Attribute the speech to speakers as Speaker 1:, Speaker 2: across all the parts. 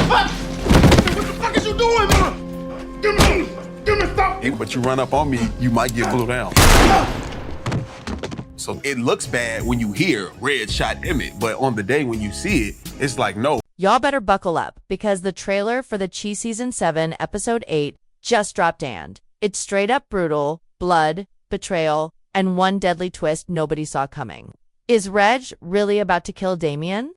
Speaker 1: What the fuck is you doing, man? Give me stuff.
Speaker 2: Hey, but you run up on me, you might get blew down. So it looks bad when you hear Reg shot Emmett, but on the day when you see it, it's like, no.
Speaker 3: Y'all better buckle up, because the trailer for the Chi Season 7, Episode 8 just dropped and it's straight up brutal, blood, betrayal, and one deadly twist nobody saw coming. Is Reg really about to kill Damien?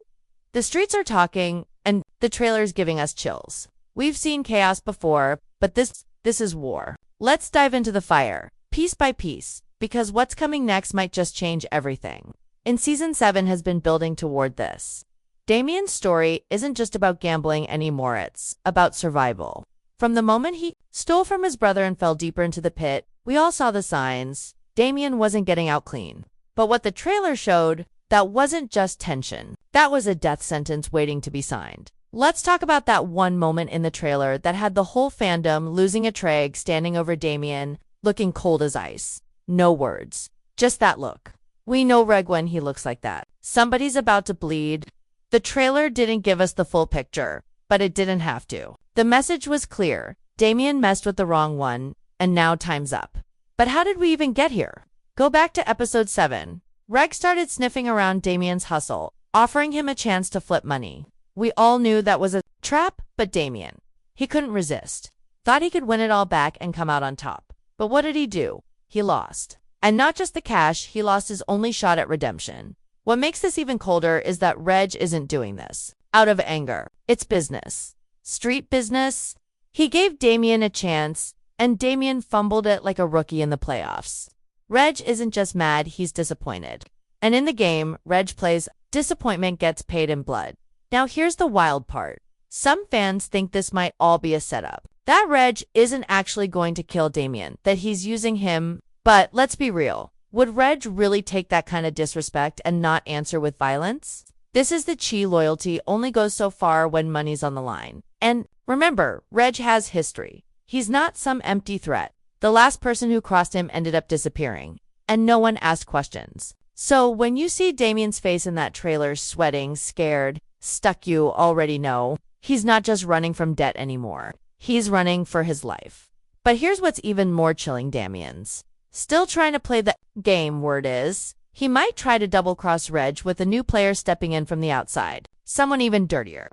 Speaker 3: The streets are talking, and the trailer's giving us chills. We've seen chaos before, but this is war. Let's dive into the fire, piece by piece, because what's coming next might just change everything. And Season 7 has been building toward this. Damien's story isn't just about gambling anymore, it's about survival. From the moment he stole from his brother and fell deeper into the pit, we all saw the signs. Damien wasn't getting out clean. But what the trailer showed, that wasn't just tension. That was a death sentence waiting to be signed. Let's talk about that one moment in the trailer that had the whole fandom losing a trach, standing over Damien, looking cold as ice. No words. Just that look. We know Reg when he looks like that. Somebody's about to bleed. The trailer didn't give us the full picture, but it didn't have to. The message was clear. Damien messed with the wrong one, and now time's up. But how did we even get here? Go back to Episode 7. Reg started sniffing around Damien's hustle, offering him a chance to flip money. We all knew that was a trap, but Damien, he couldn't resist. Thought he could win it all back and come out on top. But what did he do? He lost. And not just the cash, he lost his only shot at redemption. What makes this even colder is that Reg isn't doing this out of anger. It's business. Street business. He gave Damien a chance, and Damien fumbled it like a rookie in the playoffs. Reg isn't just mad, he's disappointed. And in the game, Reg plays disappointment gets paid in blood. Now here's the wild part. Some fans think this might all be a setup. That Reg isn't actually going to kill Damien, that he's using him. But let's be real. Would Reg really take that kind of disrespect and not answer with violence? This is the Chi loyalty only goes so far when money's on the line. And remember, Reg has history. He's not some empty threat. The last person who crossed him ended up disappearing, and no one asked questions. So when you see Damien's face in that trailer, sweating, scared, stuck, you already know he's not just running from debt anymore. He's running for his life. But here's what's even more chilling. Damien's still trying to play the game. Word is, he might try to double-cross Reg with a new player stepping in from the outside. Someone even dirtier.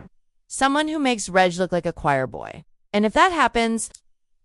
Speaker 3: Someone who makes Reg look like a choir boy. And if that happens,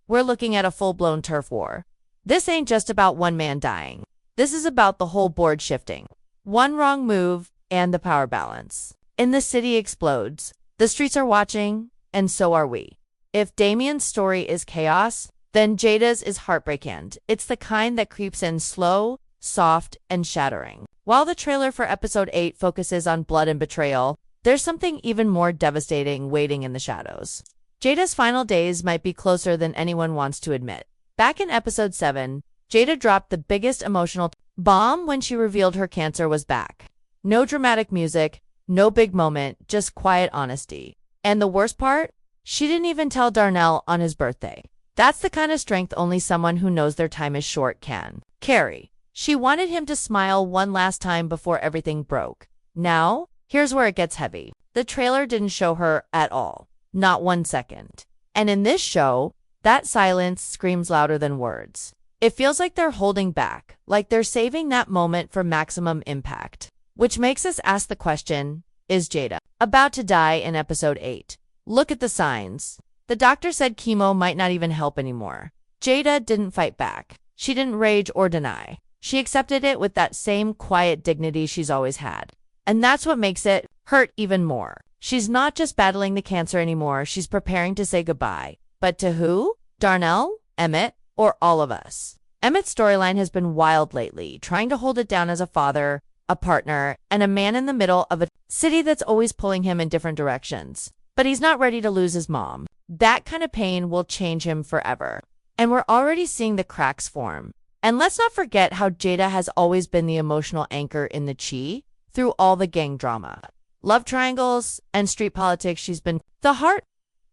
Speaker 3: we're looking at a full-blown turf war. This ain't just about one man dying. This is about the whole board shifting. One wrong move, and the power balance in the city explodes. The streets are watching, and so are we. If Damien's story is chaos, then Jada's is heartbreaking. It's the kind that creeps in slow, soft, and shattering. While the trailer for Episode 8 focuses on blood and betrayal, there's something even more devastating waiting in the shadows. Jada's final days might be closer than anyone wants to admit. Back in Episode 7, Jada dropped the biggest emotional bomb when she revealed her cancer was back. No dramatic music, no big moment, just quiet honesty. And the worst part? She didn't even tell Darnell on his birthday. That's the kind of strength only someone who knows their time is short can carry. She wanted him to smile one last time before everything broke. Now, here's where it gets heavy. The trailer didn't show her at all. Not 1 second. And in this show, that silence screams louder than words. It feels like they're holding back, like they're saving that moment for maximum impact. Which makes us ask the question, is Jada about to die in Episode 8? Look at the signs. The doctor said chemo might not even help anymore. Jada didn't fight back. She didn't rage or deny. She accepted it with that same quiet dignity she's always had. And that's what makes it hurt even more. She's not just battling the cancer anymore, she's preparing to say goodbye. But to who? Darnell? Emmett? Or all of us? Emmett's storyline has been wild lately, trying to hold it down as a father, a partner, and a man in the middle of a city that's always pulling him in different directions. But he's not ready to lose his mom. That kind of pain will change him forever. And we're already seeing the cracks form. And let's not forget how Jada has always been the emotional anchor in the Chi through all the gang drama. Love triangles and street politics, she's been the heart,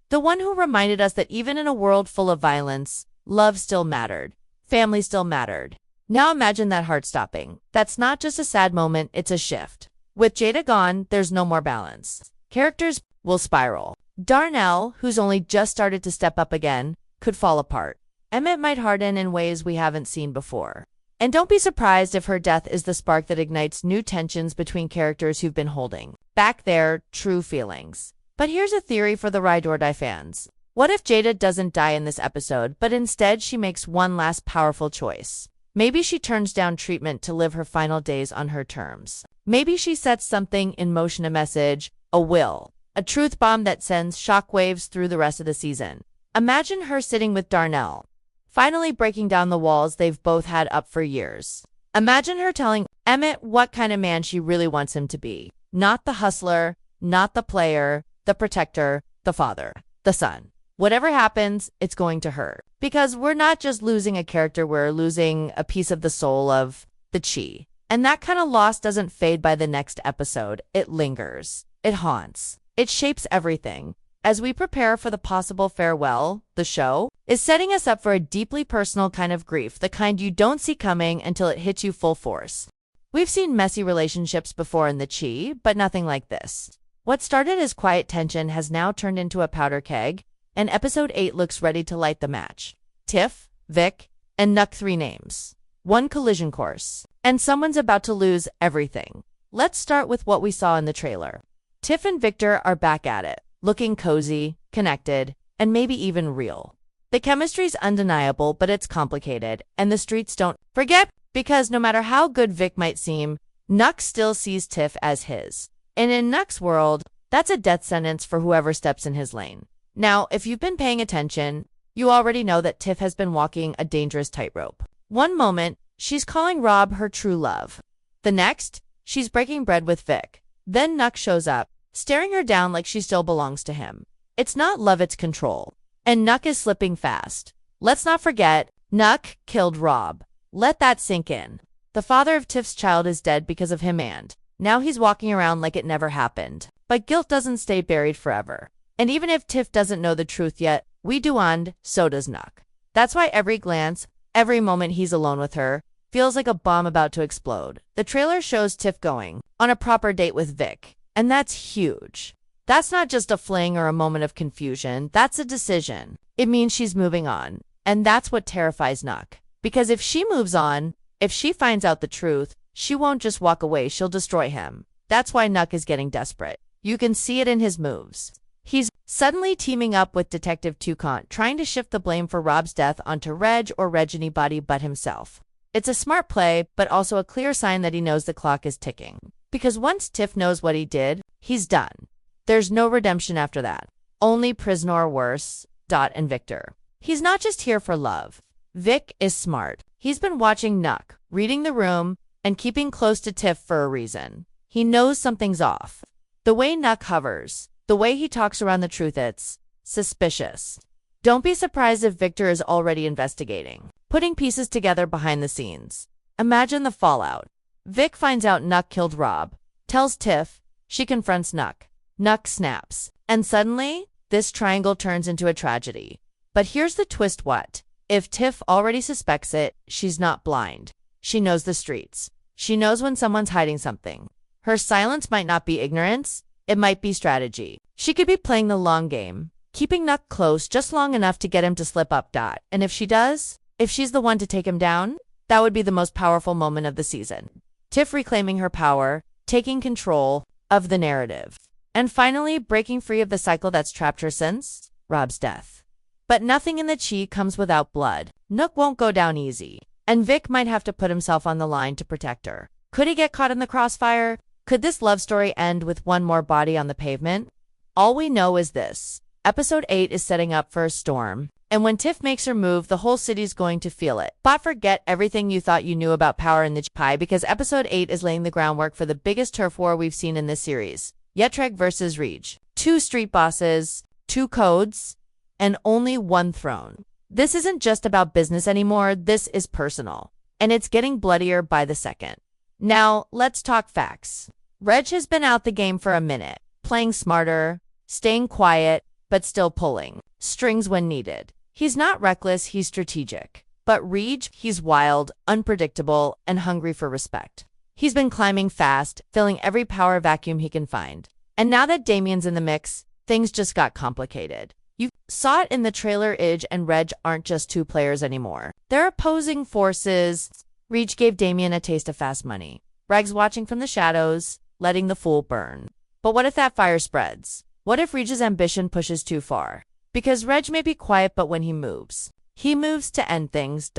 Speaker 3: the one who reminded us that even in a world full of violence, love still mattered. Family still mattered. Now imagine that heart stopping. That's not just a sad moment, it's a shift. With Jada gone, there's no more balance. Characters will spiral. Darnell, who's only just started to step up again, could fall apart. Emmett might harden in ways we haven't seen before. And don't be surprised if her death is the spark that ignites new tensions between characters who've been holding back their true feelings. But here's a theory for the Ride or Die fans. What if Jada doesn't die in this episode, but instead she makes one last powerful choice? Maybe she turns down treatment to live her final days on her terms. Maybe she sets something in motion, a message, a will, a truth bomb that sends shockwaves through the rest of the season. Imagine her sitting with Darnell, finally breaking down the walls they've both had up for years. Imagine her telling Emmett what kind of man she really wants him to be. Not the hustler, not the player, the protector, the father, the son. Whatever happens, it's going to hurt. Because we're not just losing a character, we're losing a piece of the soul of the Chi. And that kind of loss doesn't fade by the next episode. It lingers. It haunts. It shapes everything. As we prepare for the possible farewell, the show is setting us up for a deeply personal kind of grief, the kind you don't see coming until it hits you full force. We've seen messy relationships before in the Chi, but nothing like this. What started as quiet tension has now turned into a powder keg, and episode 8 looks ready to light the match. Tiff, Vic, and Knuck, 3 names. 1 collision course. And someone's about to lose everything. Let's start with what we saw in the trailer. Tiff and Victor are back at it, looking cozy, connected, and maybe even real. The chemistry's undeniable, but it's complicated, and the streets don't forget, because no matter how good Vic might seem, Knuck still sees Tiff as his. And in Knuck's world, that's a death sentence for whoever steps in his lane. Now, if you've been paying attention, you already know that Tiff has been walking a dangerous tightrope. One moment, she's calling Rob her true love. The next, she's breaking bread with Vic. Then Knuck shows up, staring her down like she still belongs to him. It's not love, it's control. And Knuck is slipping fast. Let's not forget, Knuck killed Rob. Let that sink in. The father of Tiff's child is dead because of him, and now he's walking around like it never happened. But guilt doesn't stay buried forever. And even if Tiff doesn't know the truth yet, we do, and so does Knuck. That's why every glance, every moment he's alone with her, feels like a bomb about to explode. The trailer shows Tiff going on a proper date with Vic, and that's huge. That's not just a fling or a moment of confusion, that's a decision. It means she's moving on, and that's what terrifies Knuck. Because if she moves on, if she finds out the truth, she won't just walk away, she'll destroy him. That's why Knuck is getting desperate. You can see it in his moves. He's suddenly teaming up with Detective Tucant, trying to shift the blame for Rob's death onto Reg or Reg anybody but himself. It's a smart play, but also a clear sign that he knows the clock is ticking. Because once Tiff knows what he did, he's done. There's no redemption after that. Only prison or worse. And Victor. He's not just here for love. Vic is smart. He's been watching Knuck, reading the room, and keeping close to Tiff for a reason. He knows something's off. The way Knuck hovers, the way he talks around the truth, it's suspicious. Don't be surprised if Victor is already investigating, putting pieces together behind the scenes. Imagine the fallout. Vic finds out Knuck killed Rob, tells Tiff, she confronts Knuck. Knuck snaps, and suddenly, this triangle turns into a tragedy. But here's the twist: what if Tiff already suspects it? She's not blind. She knows the streets. She knows when someone's hiding something. Her silence might not be ignorance, it might be strategy. She could be playing the long game, keeping Knuck close just long enough to get him to slip up. And if she does, if she's the one to take him down, that would be the most powerful moment of the season. Tiff reclaiming her power, taking control of the narrative, and finally breaking free of the cycle that's trapped her since Rob's death. But nothing in the Chi comes without blood. Knuck won't go down easy, and Vic might have to put himself on the line to protect her. Could he get caught in the crossfire? Could this love story end with one more body on the pavement? All we know is this: episode 8 is setting up for a storm, and when Tiff makes her move, the whole city's going to feel it. But forget everything you thought you knew about power in the Chi, because episode 8 is laying the groundwork for the biggest turf war we've seen in this series. Reg versus Rege. 2 street bosses, 2 codes, and only 1 throne. This isn't just about business anymore, this is personal. And it's getting bloodier by the second. Now, let's talk facts. Reg has been out the game for a minute, playing smarter, staying quiet, but still pulling strings when needed. He's not reckless, he's strategic. But Rege, he's wild, unpredictable, and hungry for respect. He's been climbing fast, filling every power vacuum he can find. And now that Damien's in the mix, things just got complicated. You saw it in the trailer. Reg and Reg aren't just two players anymore. They're opposing forces. Reg gave Damien a taste of fast money. Reg's watching from the shadows, letting the fool burn. But what if that fire spreads? What if Reg's ambition pushes too far? Because Reg may be quiet, but when he moves to end things.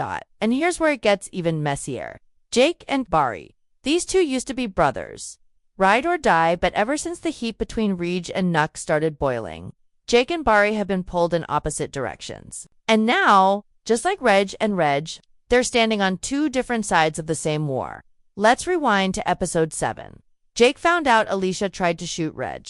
Speaker 3: And here's where it gets even messier. Jake and Bari. These two used to be brothers. Ride or die, but ever since the heat between Reg and Knuck started boiling, Jake and Bari have been pulled in opposite directions. And now, just like Reg and Reg, they're standing on two different sides of the same war. Let's rewind to episode 7. Jake found out Alicia tried to shoot Reg.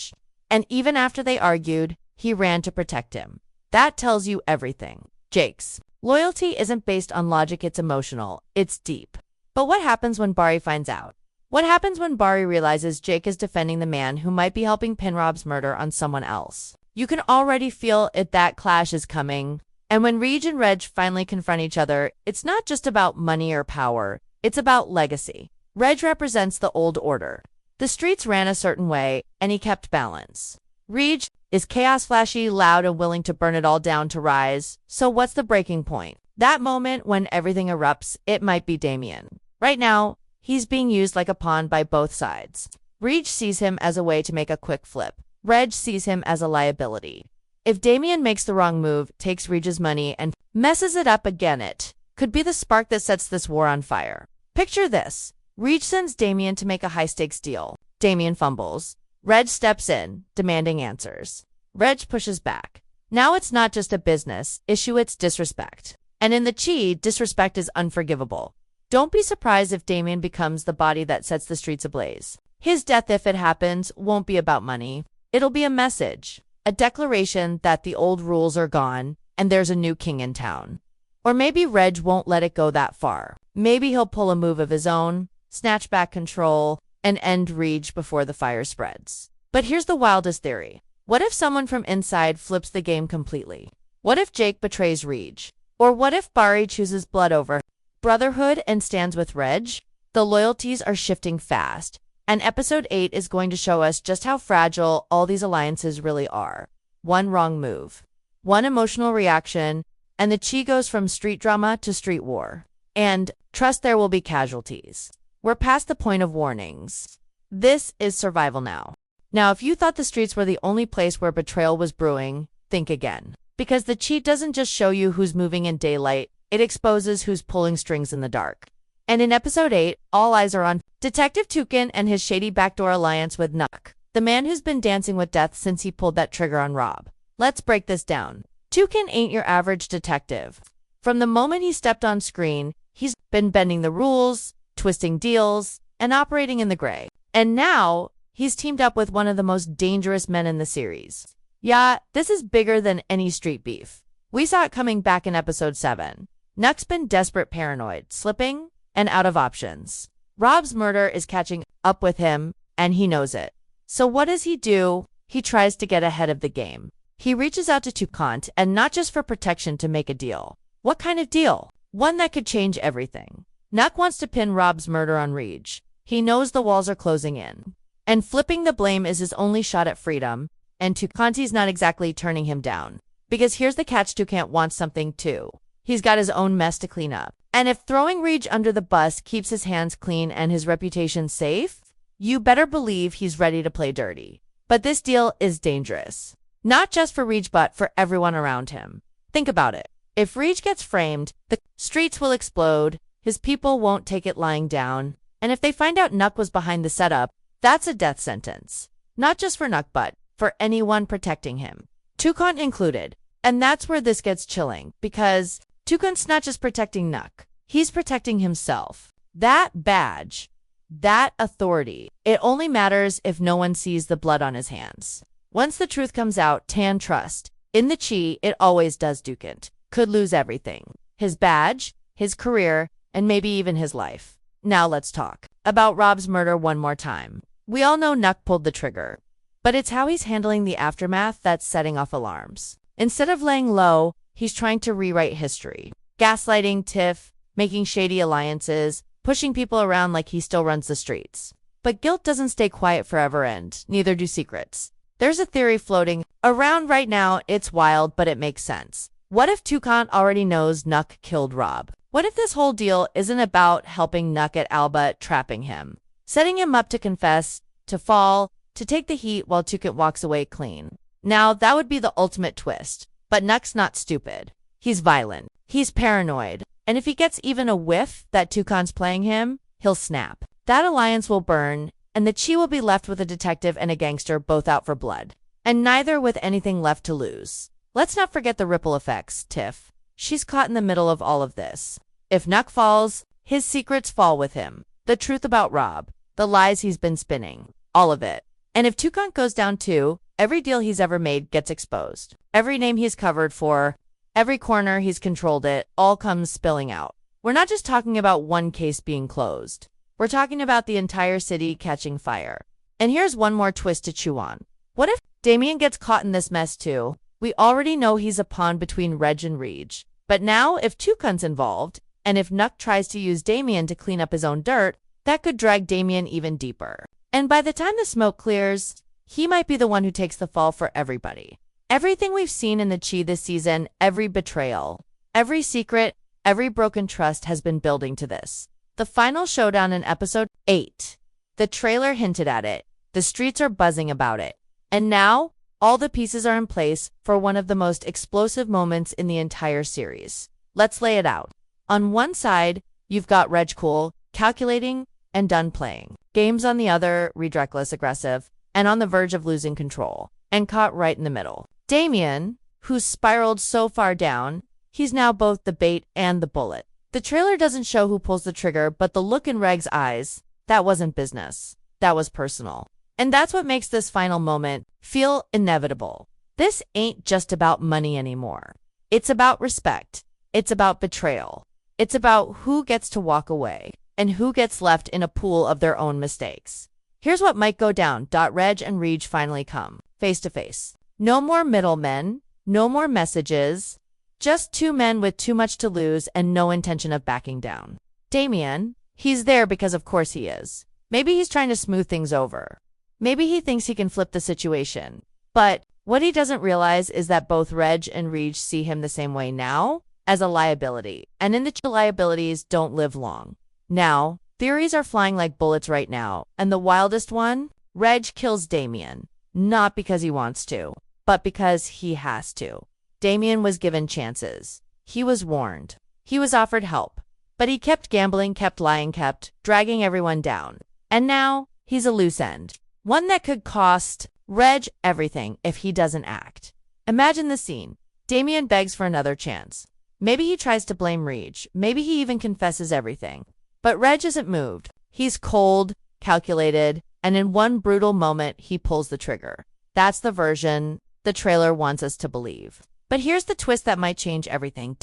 Speaker 3: And even after they argued, he ran to protect him. That tells you everything. Jake's loyalty isn't based on logic, it's emotional, it's deep. But what happens when Bari finds out? What happens when Bari realizes Jake is defending the man who might be helping pin Rob's murder on someone else? You can already feel it, that clash is coming. And when Reg and Reg finally confront each other, it's not just about money or power, it's about legacy. Reg represents the old order. The streets ran a certain way, and he kept balance. Reg is chaos, flashy, loud, and willing to burn it all down to rise. So what's the breaking point? That moment when everything erupts, it might be Damien. Right now, he's being used like a pawn by both sides. Reg sees him as a way to make a quick flip. Reg sees him as a liability. If Damien makes the wrong move, takes Reg's money, and messes it up again, it could be the spark that sets this war on fire. Picture this. Reg sends Damien to make a high-stakes deal. Damien fumbles. Reg steps in, demanding answers. Reg pushes back. Now it's not just a business issue, it's disrespect. And in the Chi, disrespect is unforgivable. Don't be surprised if Damien becomes the body that sets the streets ablaze. His death, if it happens, won't be about money. It'll be a message, a declaration that the old rules are gone and there's a new king in town. Or maybe Reg won't let it go that far. Maybe he'll pull a move of his own, snatch back control, and end Reg before the fire spreads. But here's the wildest theory. What if someone from inside flips the game completely? What if Jake betrays Reg? Or what if Bari chooses blood over brotherhood and stands with Reg? The loyalties are shifting fast, and episode 8 is going to show us just how fragile all these alliances really are. One wrong move, one emotional reaction, and the Chi goes from street drama to street war. And trust, there will be casualties. We're past the point of warnings. This is survival now. Now, if you thought the streets were the only place where betrayal was brewing, think again. Because the Chi doesn't just show you who's moving in daylight, it exposes who's pulling strings in the dark. And in episode 8, all eyes are on Detective Tucant and his shady backdoor alliance with Knuck, the man who's been dancing with death since he pulled that trigger on Rob. Let's break this down. Tucant ain't your average detective. From the moment he stepped on screen, he's been bending the rules, twisting deals, and operating in the gray. And now, he's teamed up with one of the most dangerous men in the series. Yeah, this is bigger than any street beef. We saw it coming back in episode 7. Knuck's been desperate, paranoid, slipping, and out of options. Rob's murder is catching up with him, and he knows it. So what does he do? He tries to get ahead of the game. He reaches out to Tucant, and not just for protection, to make a deal. What kind of deal? One that could change everything. Knuck wants to pin Rob's murder on Reg. He knows the walls are closing in. And flipping the blame is his only shot at freedom, and Tucant's not exactly turning him down. Because here's the catch, Tucant wants something too. He's got his own mess to clean up. And if throwing Reg under the bus keeps his hands clean and his reputation safe, you better believe he's ready to play dirty. But this deal is dangerous. Not just for Reg, but for everyone around him. Think about it. If Reg gets framed, the streets will explode, his people won't take it lying down, and if they find out Knuck was behind the setup, that's a death sentence. Not just for Knuck, but for anyone protecting him. Tucant included. And that's where this gets chilling, because Tucant's not just protecting Knuck, he's protecting himself. That badge, that authority, it only matters if no one sees the blood on his hands. Once the truth comes out, Tan trust. In the Chi, it always does. Tucant could lose everything. His badge, his career, and maybe even his life. Now let's talk about Rob's murder one more time. We all know Knuck pulled the trigger, but it's how he's handling the aftermath that's setting off alarms. Instead of laying low, he's trying to rewrite history. Gaslighting Tiff, making shady alliances, pushing people around like he still runs the streets. But guilt doesn't stay quiet forever, and neither do secrets. There's a theory floating around right now. It's wild, but it makes sense. What if Tucant already knows Knuck killed Rob? What if this whole deal isn't about helping Knuck at Alba, trapping him, setting him up to confess, to fall, to take the heat while Tucant walks away clean? Now, that would be the ultimate twist. But Knuck's not stupid. He's violent. He's paranoid. And if he gets even a whiff that Tucant's playing him, he'll snap. That alliance will burn, and the Chi will be left with a detective and a gangster both out for blood, and neither with anything left to lose. Let's not forget the ripple effects, Tiff. She's caught in the middle of all of this. If Knuck falls, his secrets fall with him. The truth about Rob, the lies he's been spinning, all of it. And if Tucant goes down too, every deal he's ever made gets exposed. Every name he's covered for, every corner he's controlled it, all comes spilling out. We're not just talking about one case being closed. We're talking about the entire city catching fire. And here's one more twist to chew on. What if Damien gets caught in this mess too? We already know he's a pawn between Reg and Rege. But now, if Tucant's involved, and if Knuck tries to use Damien to clean up his own dirt, that could drag Damien even deeper. And by the time the smoke clears, he might be the one who takes the fall for everybody. Everything we've seen in the Chi this season, every betrayal, every secret, every broken trust has been building to this. The final showdown in episode 8. The trailer hinted at it. The streets are buzzing about it. And now, all the pieces are in place for one of the most explosive moments in the entire series. Let's lay it out. On one side, you've got Reg cool, calculating, and done playing. Games on the other, Rege reckless, aggressive, and on the verge of losing control, and caught right in the middle. Damien, who's spiraled so far down, he's now both the bait and the bullet. The trailer doesn't show who pulls the trigger, but the look in Reg's eyes, that wasn't business. That was personal. And that's what makes this final moment feel inevitable. This ain't just about money anymore. It's about respect. It's about betrayal. It's about who gets to walk away and who gets left in a pool of their own mistakes. Here's what might go down. Reg and Rege finally come face to face. No more middlemen, no more messages, just two men with too much to lose and no intention of backing down. Damien, he's there because of course he is. Maybe he's trying to smooth things over. Maybe he thinks he can flip the situation. But what he doesn't realize is that both Reg and Rege see him the same way now, as a liability. And in the liabilities don't live long. Now, theories are flying like bullets right now, and the wildest one? Reg kills Damien. Not because he wants to, but because he has to. Damien was given chances. He was warned. He was offered help. But he kept gambling, kept lying, kept dragging everyone down. And now, he's a loose end. One that could cost Reg everything if he doesn't act. Imagine the scene. Damien begs for another chance. Maybe he tries to blame Rege. Maybe he even confesses everything. But Reg isn't moved. He's cold, calculated, and in one brutal moment, he pulls the trigger. That's the version the trailer wants us to believe. But here's the twist that might change everything.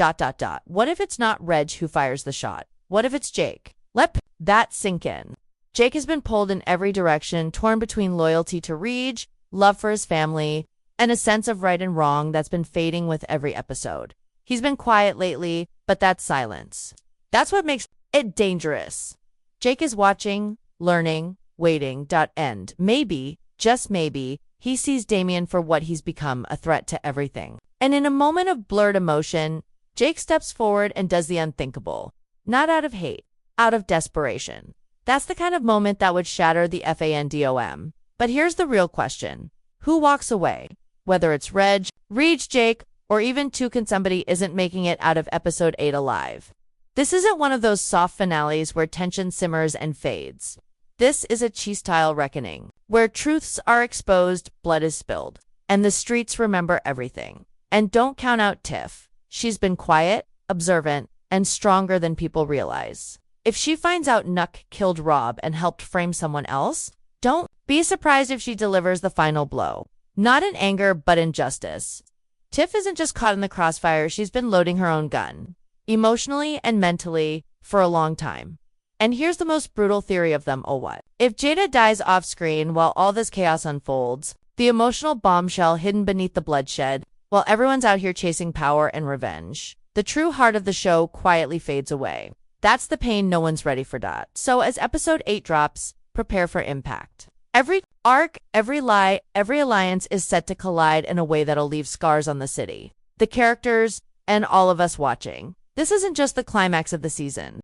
Speaker 3: What if it's not Reg who fires the shot? What if it's Jake? Let that sink in. Jake has been pulled in every direction, torn between loyalty to Rege, love for his family, and a sense of right and wrong that's been fading with every episode. He's been quiet lately, but that's silence. That's what makes it dangerous. Jake is watching, learning, waiting. End. Maybe, just maybe, he sees Damien for what he's become, a threat to everything. And in a moment of blurred emotion, Jake steps forward and does the unthinkable. Not out of hate, out of desperation. That's the kind of moment that would shatter the fandom. But here's the real question. Who walks away? Whether it's Rege, Jake, or even Tucant, somebody isn't making it out of episode 8 alive. This isn't one of those soft finales where tension simmers and fades. This is a Chi-style reckoning, where truths are exposed, blood is spilled, and the streets remember everything. And don't count out Tiff. She's been quiet, observant, and stronger than people realize. If she finds out Knuck killed Rob and helped frame someone else, don't be surprised if she delivers the final blow. Not in anger, but in justice. Tiff isn't just caught in the crossfire, she's been loading her own gun, emotionally and mentally, for a long time. And here's the most brutal theory of them all. What if Jada dies off screen while all this chaos unfolds, the emotional bombshell hidden beneath the bloodshed, while everyone's out here chasing power and revenge? The true heart of the show quietly fades away. That's the pain no one's ready for. So as episode 8 drops, prepare for impact. Every arc, every lie, every alliance is set to collide in a way that'll leave scars on the city, the characters, and all of us watching. This isn't just the climax of the season.